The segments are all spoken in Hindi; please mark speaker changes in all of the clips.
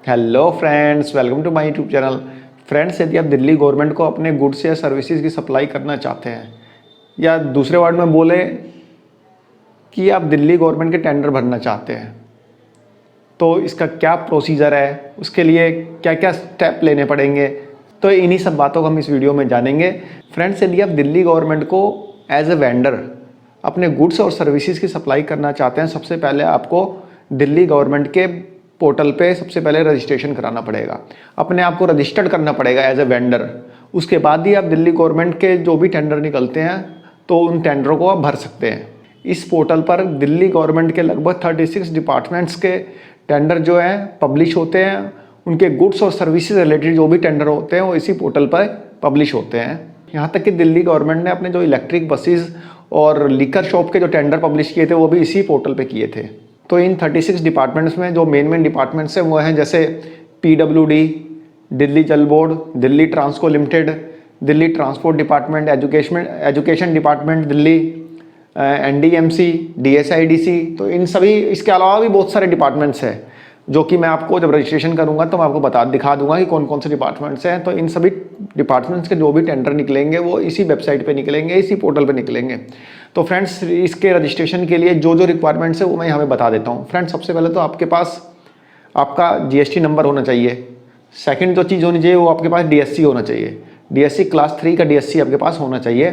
Speaker 1: Hello friends, welcome to my YouTube channel. Friends, यदि आप दिल्ली गवर्नमेंट को अपने गुड्स या सर्विसेज की सप्लाई करना चाहते हैं, या दूसरे वर्ड में बोले कि आप दिल्ली गवर्नमेंट के टेंडर भरना चाहते हैं, तो इसका क्या प्रोसीजर है, उसके लिए क्या क्या स्टेप लेने पड़ेंगे, तो इन्हीं सब बातों को हम इस वीडियो में जानेंगे। फ्रेंड्स, यदि आप दिल्ली गवर्नमेंट को एज ए वेंडर अपने गुड्स और सर्विसेज की सप्लाई करना चाहते हैं, सबसे पहले आपको दिल्ली गवर्नमेंट के पोर्टल पे सबसे पहले रजिस्ट्रेशन कराना पड़ेगा, अपने आप को रजिस्टर्ड करना पड़ेगा एज ए वेंडर। उसके बाद ही आप दिल्ली गवर्नमेंट के जो भी टेंडर निकलते हैं तो उन टेंडरों को आप भर सकते हैं। इस पोर्टल पर दिल्ली गवर्नमेंट के लगभग 36 डिपार्टमेंट्स के टेंडर जो हैं पब्लिश होते हैं। उनके गुड्स और सर्विसेज रिलेटेड जो भी टेंडर होते हैं वो इसी पोर्टल पर पब्लिश होते हैं। यहाँ तक कि दिल्ली गवर्नमेंट ने अपने जो इलेक्ट्रिक बसेस और लिकर शॉप के जो टेंडर पब्लिश किए थे वो भी इसी पोर्टल पे किए थे। तो इन 36 डिपार्टमेंट्स में जो मेन डिपार्टमेंट्स हैं वो हैं जैसे PWD, दिल्ली जल board, Delhi Transco limited, Delhi transport department, education department Delhi, NDMC, DSIDC। तो इन सभी, इसके अलावा भी बहुत सारे डिपार्टमेंट्स हैं जो कि मैं आपको जब रजिस्ट्रेशन करूंगा तो मैं आपको दिखा दूंगा कि कौन कौन से डिपार्टमेंट्स हैं। तो इन सभी डिपार्टमेंट्स के जो भी टेंडर निकलेंगे वो इसी वेबसाइट पे निकलेंगे, इसी पोर्टल पे निकलेंगे। तो फ्रेंड्स, इसके रजिस्ट्रेशन के लिए जो जो रिक्वायरमेंट्स है वो मैं यहाँ पे बता देता हूँ। फ्रेंड्स, सबसे पहले तो आपके पास आपका GST नंबर होना चाहिए। सेकेंड जो चीज़ होनी चाहिए वो आपके पास DSC होना चाहिए। DSC क्लास 3 का DSC आपके पास होना चाहिए।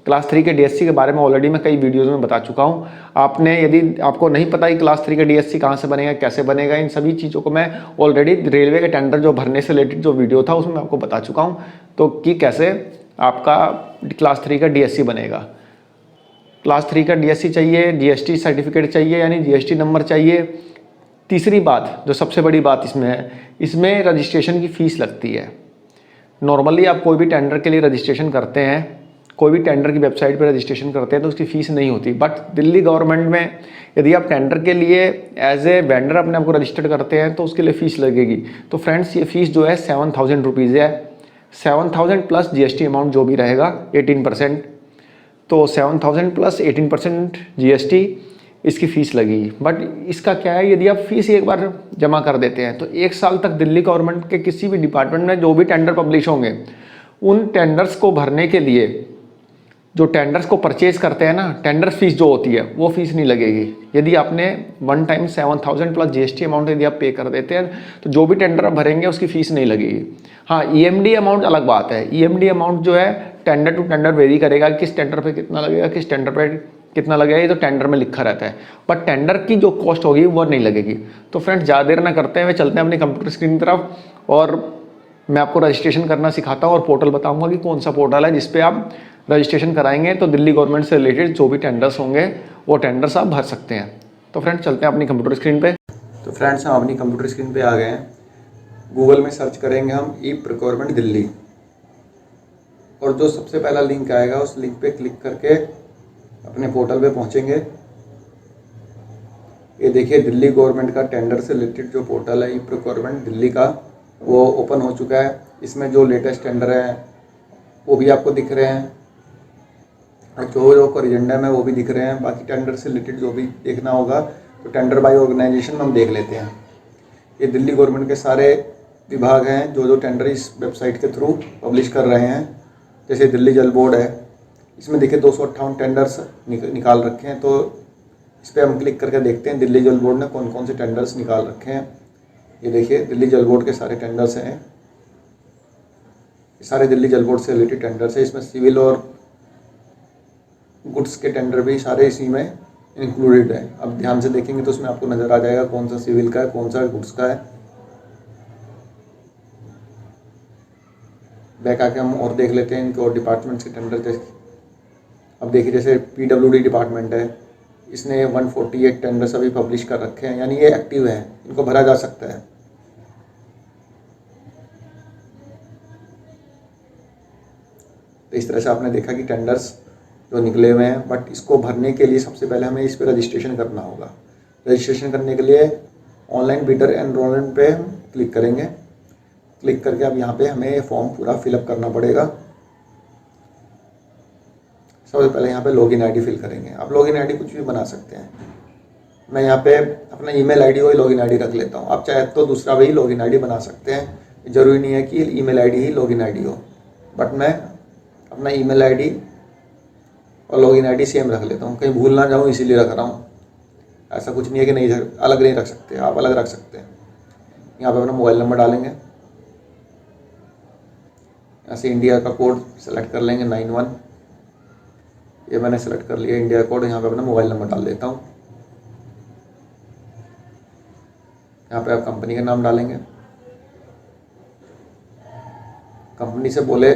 Speaker 1: क्लास 3 के DSC के बारे में ऑलरेडी मैं कई वीडियोज़ में बता चुका हूँ। आपने, यदि आपको नहीं पता कि क्लास 3 का DSC कहाँ से बनेगा, कैसे बनेगा, इन सभी चीज़ों को मैं ऑलरेडी रेलवे के टेंडर जो भरने से रिलेटेड जो वीडियो था उसमें आपको बता चुका हूँ, तो कि कैसे आपका क्लास 3 का DSC बनेगा। क्लास 3 का DSC चाहिए, GST सर्टिफिकेट चाहिए यानी GST नंबर चाहिए। तीसरी बात, जो सबसे बड़ी बात इसमें है, इसमें रजिस्ट्रेशन की फ़ीस लगती है। नॉर्मली आप कोई भी टेंडर के लिए रजिस्ट्रेशन करते हैं, कोई भी टेंडर की वेबसाइट पर रजिस्ट्रेशन करते हैं तो उसकी फ़ीस नहीं होती। बट दिल्ली गवर्नमेंट में यदि आप टेंडर के लिए एज ए वेंडर अपने आप को रजिस्टर्ड करते हैं तो उसके लिए फ़ीस लगेगी। तो फ्रेंड्स, ये फ़ीस जो है 7000 रुपीज़ है। 7000 प्लस GST अमाउंट जो भी रहेगा 18%, तो 7000 प्लस 18% GST इसकी फ़ीस लगेगी। बट इसका क्या है, यदि आप फ़ीस एक बार जमा कर देते हैं तो 1 साल तक दिल्ली गवर्नमेंट के किसी भी डिपार्टमेंट में जो भी टेंडर पब्लिश होंगे उन टेंडर्स को भरने के लिए, जो टेंडर्स को परचेज करते हैं ना, टेंडर फीस जो होती है वो फीस नहीं लगेगी। यदि आपने one time 7000 plus GST amount यदि आप पे कर देते हैं तो जो भी टेंडर आप भरेंगे उसकी फ़ीस नहीं लगेगी। हाँ, EMD अमाउंट अलग बात है। EMD अमाउंट जो है टेंडर टू टेंडर वेरी करेगा, किस टेंडर पे कितना लगेगा, किस टेंडर पे कितना लगेगा, ये तो टेंडर में लिखा रहता है। बट टेंडर की जो कॉस्ट होगी वो नहीं लगेगी। तो फ्रेंड्स, ज़्यादा देर ना करते हैं, वे चलते हैं अपनी कंप्यूटर स्क्रीन की तरफ और मैं आपको रजिस्ट्रेशन करना सिखाता हूँ और पोर्टल बताऊँगा कि कौन सा पोर्टल है जिसपे आप रजिस्ट्रेशन कराएंगे तो दिल्ली गवर्नमेंट से रिलेटेड जो भी टेंडर्स होंगे वो टेंडर्स आप भर सकते हैं। तो फ्रेंड्स, चलते हैं अपनी कंप्यूटर स्क्रीन पे। तो फ्रेंड्स, हम अपनी कंप्यूटर स्क्रीन पे आ गए हैं। गूगल में सर्च करेंगे हम ई-प्रोक्योरमेंट दिल्ली, और जो सबसे पहला लिंक आएगा उस लिंक पे क्लिक करके अपने पोर्टल पे पहुँचेंगे। ये देखिए, दिल्ली गवर्नमेंट का टेंडर से रिलेटेड जो पोर्टल है ई-प्रोक्योरमेंट दिल्ली का, वो ओपन हो चुका है। इसमें जो लेटेस्ट टेंडर है वो भी आपको दिख रहे हैं और जो कोरिजेंडम है वो भी दिख रहे हैं। बाकी टेंडर से रिलेटेड जो भी देखना होगा तो टेंडर बाय ऑर्गेनाइजेशन हम देख लेते हैं। ये दिल्ली गवर्नमेंट के सारे विभाग हैं जो जो टेंडर इस वेबसाइट के थ्रू पब्लिश कर रहे हैं। जैसे दिल्ली जल बोर्ड है, इसमें देखिए 258 टेंडर्स निकाल रखे हैं। तो इस पर हम क्लिक करके देखते हैं दिल्ली जल बोर्ड ने कौन कौन से टेंडर्स निकाल रखे हैं। ये देखिए, दिल्ली जल बोर्ड के सारे टेंडर्स हैं, सारे दिल्ली जल बोर्ड से रिलेटेड टेंडर्स है। इसमें सिविल और गुड्स के टेंडर भी सारे इसी में इंक्लूडेड है। अब ध्यान से देखेंगे तो उसमें आपको नज़र आ जाएगा कौन सा सिविल का है, कौन सा गुड्स का है। बैक आके हम और देख लेते हैं इनके और डिपार्टमेंट्स के टेंडर। जैसे अब देखिए, जैसे PWD डिपार्टमेंट है, इसने 148 टेंडर्स अभी पब्लिश कर रखे हैं, यानी ये एक्टिव है, इनको भरा जा सकता है। तो इस तरह से आपने देखा कि टेंडर्स जो निकले हुए हैं। बट इसको भरने के लिए सबसे पहले हमें इस पर रजिस्ट्रेशन करना होगा। रजिस्ट्रेशन करने के लिए ऑनलाइन बिडर एनरोलमेंट पे हम क्लिक करेंगे। क्लिक करके अब यहाँ पे हमें ये फॉर्म पूरा फिलअप करना पड़ेगा। सबसे पहले यहाँ पे लॉगिन ID फिल करेंगे। आप लॉगिन ID कुछ भी बना सकते हैं। मैं यहाँ पे अपना ईमेल आईडी और लॉगिन आईडी रख लेता हूँ। आप चाहे तो दूसरा भी लॉगिन आईडी बना सकते हैं, ज़रूरी नहीं है कि ईमेल आईडी ही लॉगिन आईडी हो, बट मैं अपना ईमेल आईडी और लॉगिन आईडी सेम रख लेता हूँ, कहीं भूल ना जाऊँ इसीलिए रख रहा हूँ। ऐसा कुछ नहीं है कि नहीं अलग नहीं रख सकते, आप अलग रख सकते हैं। यहाँ पे अपना मोबाइल नंबर डालेंगे, ऐसे इंडिया का कोड सेलेक्ट कर लेंगे 91, ये मैंने सेलेक्ट कर लिया इंडिया कोड। यहाँ पे अपना मोबाइल नंबर डाल देता हूँ। यहाँ पे आप कंपनी का नाम डालेंगे। कंपनी से बोले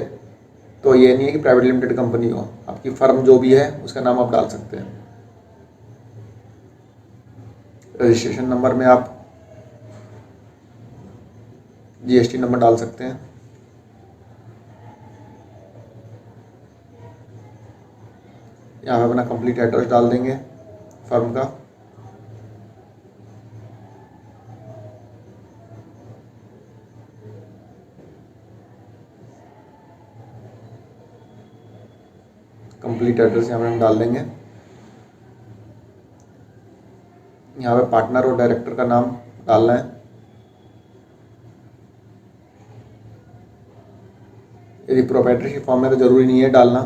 Speaker 1: तो ये नहीं है कि प्राइवेट लिमिटेड कंपनी हो, आपकी फर्म जो भी है उसका नाम आप डाल सकते हैं। रजिस्ट्रेशन नंबर में आप जीएसटी नंबर डाल सकते हैं। यहाँ पे अपना कंप्लीट एड्रेस डाल देंगे फर्म का। कंप्लीट एड्रेस यहाँ पे हम डाल देंगे। यहाँ पे पार्टनर और डायरेक्टर का नाम डालना है। यदि प्रोप्राइटरशिप फॉर्म है तो ज़रूरी नहीं है डालना।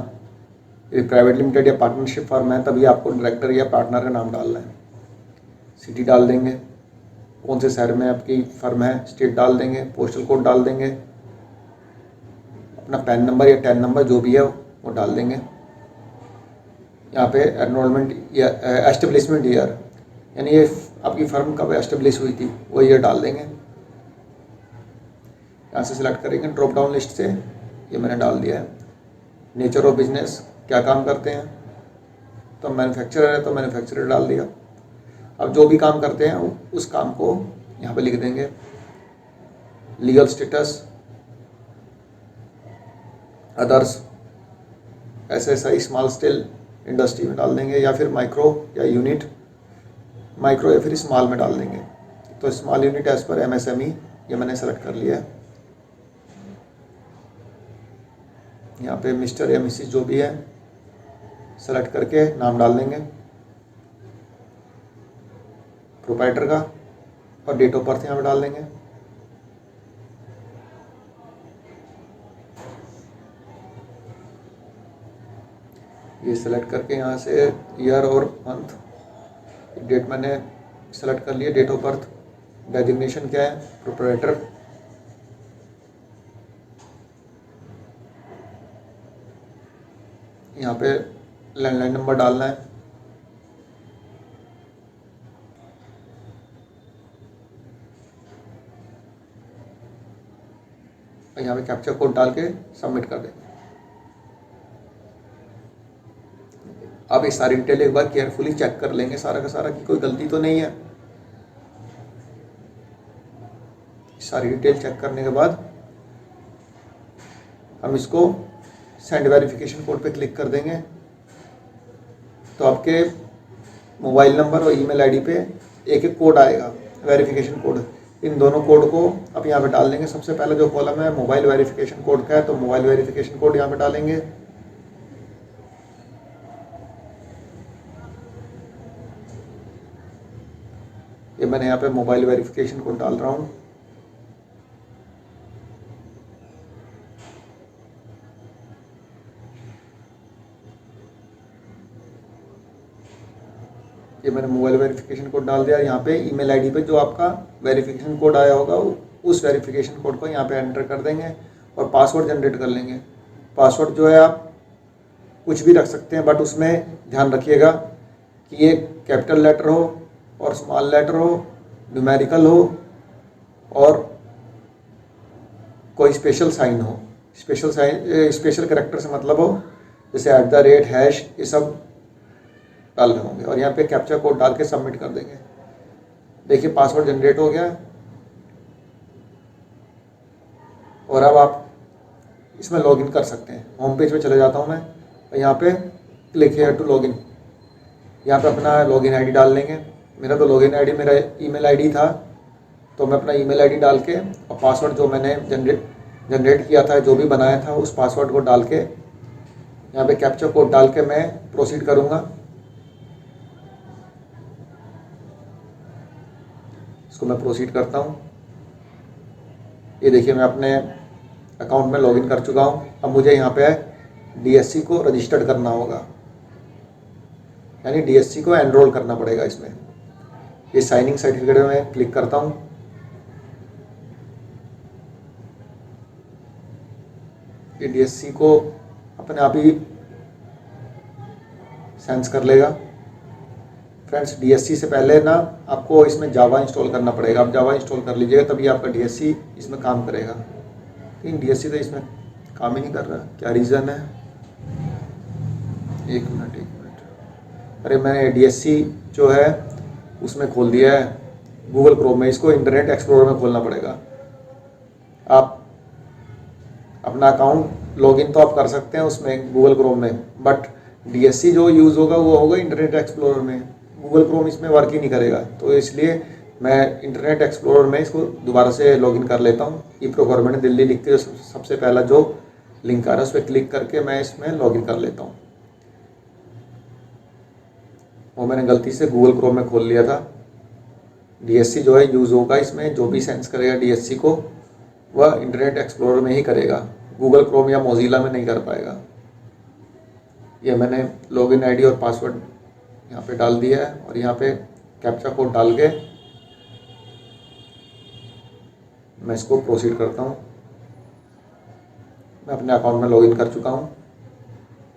Speaker 1: यदि प्राइवेट लिमिटेड या पार्टनरशिप फर्म है तभी आपको डायरेक्टर या पार्टनर का नाम डालना है। सिटी डाल देंगे, कौन से शहर में आपकी फर्म है, स्टेट डाल देंगे, पोस्टल कोड डाल देंगे, अपना पैन नंबर या टैन नंबर जो भी है वो डाल देंगे। यहाँ पे एनरोलमेंट या एस्टेब्लिशमेंट ईयर, यानी ये आपकी फर्म कब एस्टेब्लिश हुई थी वो ईयर डाल देंगे। यहाँ से सिलेक्ट करेंगे ड्रॉप डाउन लिस्ट से, ये मैंने डाल दिया है। नेचर ऑफ बिजनेस, क्या काम करते हैं, तो मैन्युफैक्चरर है तो मैन्युफैक्चरर डाल दिया। अब जो भी काम करते हैं उस काम को यहाँ पे लिख देंगे। Legal status, others, SSI small scale industry में डाल देंगे, या फिर माइक्रो या यूनिट, माइक्रो या फिर स्मॉल में डाल देंगे। तो small unit as per MSME ये मैंने सेलेक्ट कर लिया है। यहाँ पे मिस्टर या मिसिस जो भी है सेलेक्ट करके नाम डाल देंगे प्रोप्राइटर का, और डेट ऑफ बर्थ यहाँ पे डाल देंगे। ये सेलेक्ट करके यहाँ से ईयर और मंथ, डेट मैंने सेलेक्ट कर लिया, डेट ऑफ बर्थ। डेजिग्नेशन क्या है, प्रोप्राइटर। यहाँ पे लैंडलाइन नंबर डालना है। और यहाँ पे कैप्चा कोड डाल के सबमिट कर देंगे। आप ये सारी डिटेल एक बार केयरफुली चेक कर लेंगे सारा का सारा कि कोई गलती तो नहीं है। सारी डिटेल चेक करने के बाद हम इसको सेंड वेरिफिकेशन कोड पे क्लिक कर देंगे, तो आपके मोबाइल नंबर और ईमेल आईडी पे एक एक कोड आएगा, वेरिफिकेशन कोड। इन दोनों कोड को आप यहाँ पे डाल देंगे। सबसे पहले जो कॉलम है मोबाइल वेरिफिकेशन कोड का है, तो मोबाइल वेरिफिकेशन कोड यहाँ पे डालेंगे। ये मैंने यहाँ पे मोबाइल वेरिफिकेशन कोड डाल रहा हूँ। ये मैंने मोबाइल वेरिफिकेशन कोड डाल दिया। यहाँ पे ईमेल आईडी पे जो आपका वेरिफिकेशन कोड आया होगा उस वेरिफिकेशन कोड को यहाँ पे एंटर कर देंगे और पासवर्ड जनरेट कर लेंगे। पासवर्ड जो है आप कुछ भी रख सकते हैं, बट उसमें ध्यान रखिएगा कि ये कैपिटल लेटर हो और स्मॉल लेटर हो, न्यूमेरिकल हो और कोई स्पेशल साइन हो। स्पेशल कैरेक्टर से मतलब हो, जैसे @ हैश, ये सब डालने होंगे। और यहाँ पे कैप्चा कोड डाल के सबमिट कर देंगे। देखिए पासवर्ड जनरेट हो गया। और अब आप इसमें लॉगिन कर सकते हैं। होम पेज पे चले जाता हूँ मैं, और यहाँ पे क्लिक हियर टू लॉगिन, यहाँ पे अपना लॉगिन आईडी डाल लेंगे। मेरा तो लॉगिन आईडी मेरा ईमेल आईडी था, तो मैं अपना ईमेल आईडी डाल के और पासवर्ड जो मैंने जनरेट किया था, जो भी बनाया था, उस पासवर्ड को डाल के यहाँ पे कैप्चा कोड डाल के मैं प्रोसीड करूँगा।
Speaker 2: इसको मैं प्रोसीड करता हूँ। ये देखिए मैं अपने अकाउंट में लॉगिन कर चुका हूँ। अब मुझे यहाँ पे डीएससी को रजिस्टर्ड करना होगा, यानी डीएससी को एनरोल करना पड़ेगा इसमें। ये साइनिंग सर्टिफिकेट में मैं क्लिक करता हूँ। ये डीएससी को अपने आप ही सेंस कर लेगा। फ्रेंड्स, डीएससी से पहले ना आपको इसमें जावा इंस्टॉल करना पड़ेगा। आप जावा इंस्टॉल कर लीजिएगा, तभी आपका डीएससी इसमें काम करेगा। लेकिन डीएससी तो इसमें काम ही नहीं कर रहा, क्या रीज़न है? एक मिनट। अरे मैंने डीएससी जो है उसमें खोल दिया है गूगल क्रोम में। इसको इंटरनेट एक्सप्लोरर में खोलना पड़ेगा। आप अपना अकाउंट लॉगिन तो आप कर सकते हैं उसमें गूगल क्रोम में, बट डीएससी जो यूज़ होगा वो होगा इंटरनेट एक्सप्लोरर में। गूगल क्रोम इसमें वर्क ही नहीं करेगा, तो इसलिए मैं इंटरनेट एक्सप्लोरर में इसको दोबारा से लॉगिन कर लेता हूँ। ई प्रोक्योरमेंट दिल्ली लिख के सबसे पहला जो लिंक आ रहा है उस पर क्लिक करके मैं इसमें लॉगिन कर लेता हूँ। वो मैंने गलती से गूगल क्रोम में खोल लिया था। डीएससी जो है यूज़ होगा इसमें, जो भी सेंस करेगा डीएससी को वह इंटरनेट एक्सप्लोरर में ही करेगा, गूगल क्रोम या मोजिला में नहीं कर पाएगा। ये मैंने लॉगिन आईडी और पासवर्ड यहाँ पे डाल दिया है और यहाँ पे कैप्चा कोड डाल के मैं इसको प्रोसीड करता हूँ। मैं अपने अकाउंट में लॉगिन कर चुका हूँ।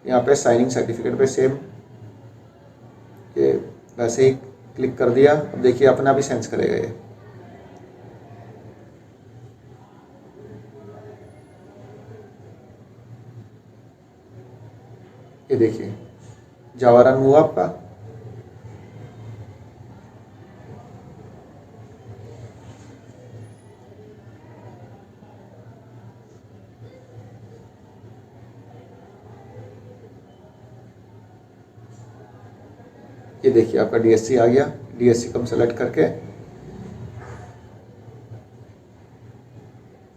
Speaker 2: यहाँ पे साइनिंग सर्टिफिकेट पे सेम ये वैसे ही क्लिक कर दिया। अब देखिए अपने आप ही सेंस करेगा ये देखिए जावा रन हुआ आपका। ये देखिए आपका डीएससी आ गया। डीएससी को हम सेलेक्ट करके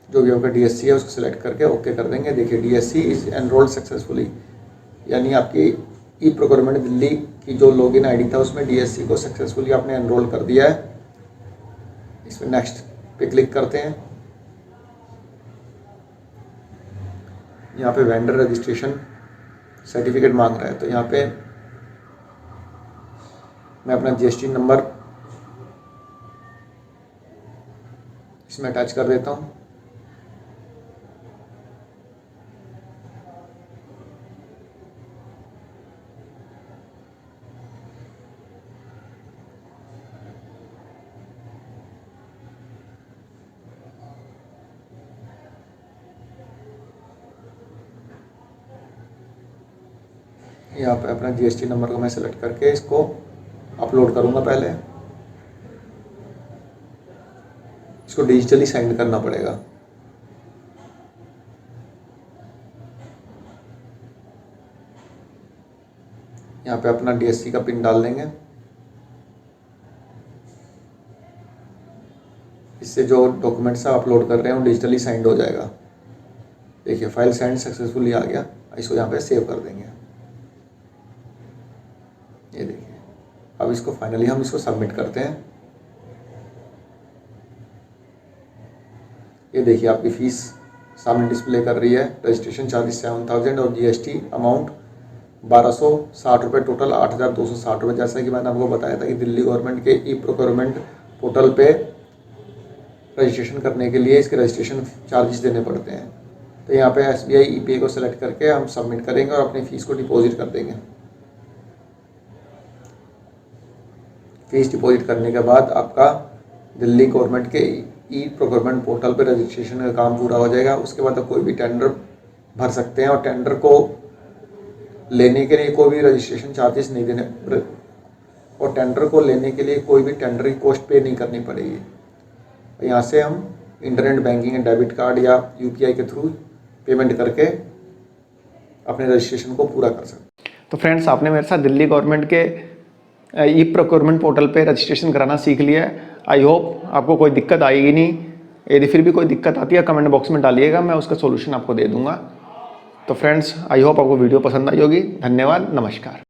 Speaker 2: जो भी आपका डीएससी है उसको सेलेक्ट करके ओके कर देंगे। देखिए डीएससी इज एनरोल्ड सक्सेसफुली, यानी आपकी ई प्रोक्योरमेंट दिल्ली की जो लॉगिन आईडी था उसमें डीएससी को सक्सेसफुली आपने एनरोल कर दिया है। इसमें नेक्स्ट पे क्लिक करते हैं। यहाँ पे वेंडर रजिस्ट्रेशन सर्टिफिकेट मांग रहा है, तो यहाँ पे मैं अपना जीएसटी नंबर इसमें अटैच कर देता हूँ। यहाँ पे अपना जीएसटी नंबर को मैं सेलेक्ट करके इसको अपलोड करूँगा। पहले इसको डिजिटली साइन करना पड़ेगा। यहाँ पे अपना डीएससी का पिन डाल देंगे। इससे जो डॉक्यूमेंट्स आप अपलोड कर रहे हैं वो डिजिटली साइंड हो जाएगा। देखिए फाइल साइंड सक्सेसफुली आ गया। इसको यहाँ पे सेव कर देंगे। ये देखिए अब इसको फाइनली हम इसको सबमिट करते हैं। ये देखिए आपकी फ़ीस सामने डिस्प्ले कर रही है। रजिस्ट्रेशन चार्जेस 7000 और जीएसटी अमाउंट 1260 रुपये, टोटल 8260 रुपये। जैसा कि मैंने आपको बताया था कि दिल्ली गवर्नमेंट के ई प्रोक्योरमेंट पोर्टल पे रजिस्ट्रेशन करने के लिए इसके रजिस्ट्रेशन चार्जेस देने पड़ते हैं। तो यहाँ पे SBI EPay को सेलेक्ट करके हम सबमिट करेंगे और अपनी फ़ीस को डिपॉजिट कर देंगे। फीस डिपॉजिट करने के बाद आपका दिल्ली गवर्नमेंट के ई प्रोक्योरमेंट पोर्टल पर रजिस्ट्रेशन का काम पूरा हो जाएगा। उसके बाद आप कोई भी टेंडर भर सकते हैं और टेंडर को लेने के लिए कोई भी रजिस्ट्रेशन चार्जेस नहीं देने, और टेंडर को लेने के लिए कोई भी टेंडर की कॉस्ट पे नहीं करनी पड़ेगी। यहाँ से हम इंटरनेट बैंकिंग, डेबिट कार्ड या UPI के थ्रू पेमेंट करके अपने रजिस्ट्रेशन को पूरा कर सकते हैं।
Speaker 1: तो फ्रेंड्स, आपने मेरे साथ दिल्ली गवर्नमेंट के ई प्रोक्योरमेंट पोर्टल पे रजिस्ट्रेशन कराना सीख लिया है। आई होप आपको कोई दिक्कत आएगी नहीं। यदि फिर भी कोई दिक्कत आती है कमेंट बॉक्स में डालिएगा, मैं उसका सोल्यूशन आपको दे दूंगा। तो फ्रेंड्स, आई होप आपको वीडियो पसंद आई होगी। धन्यवाद, नमस्कार।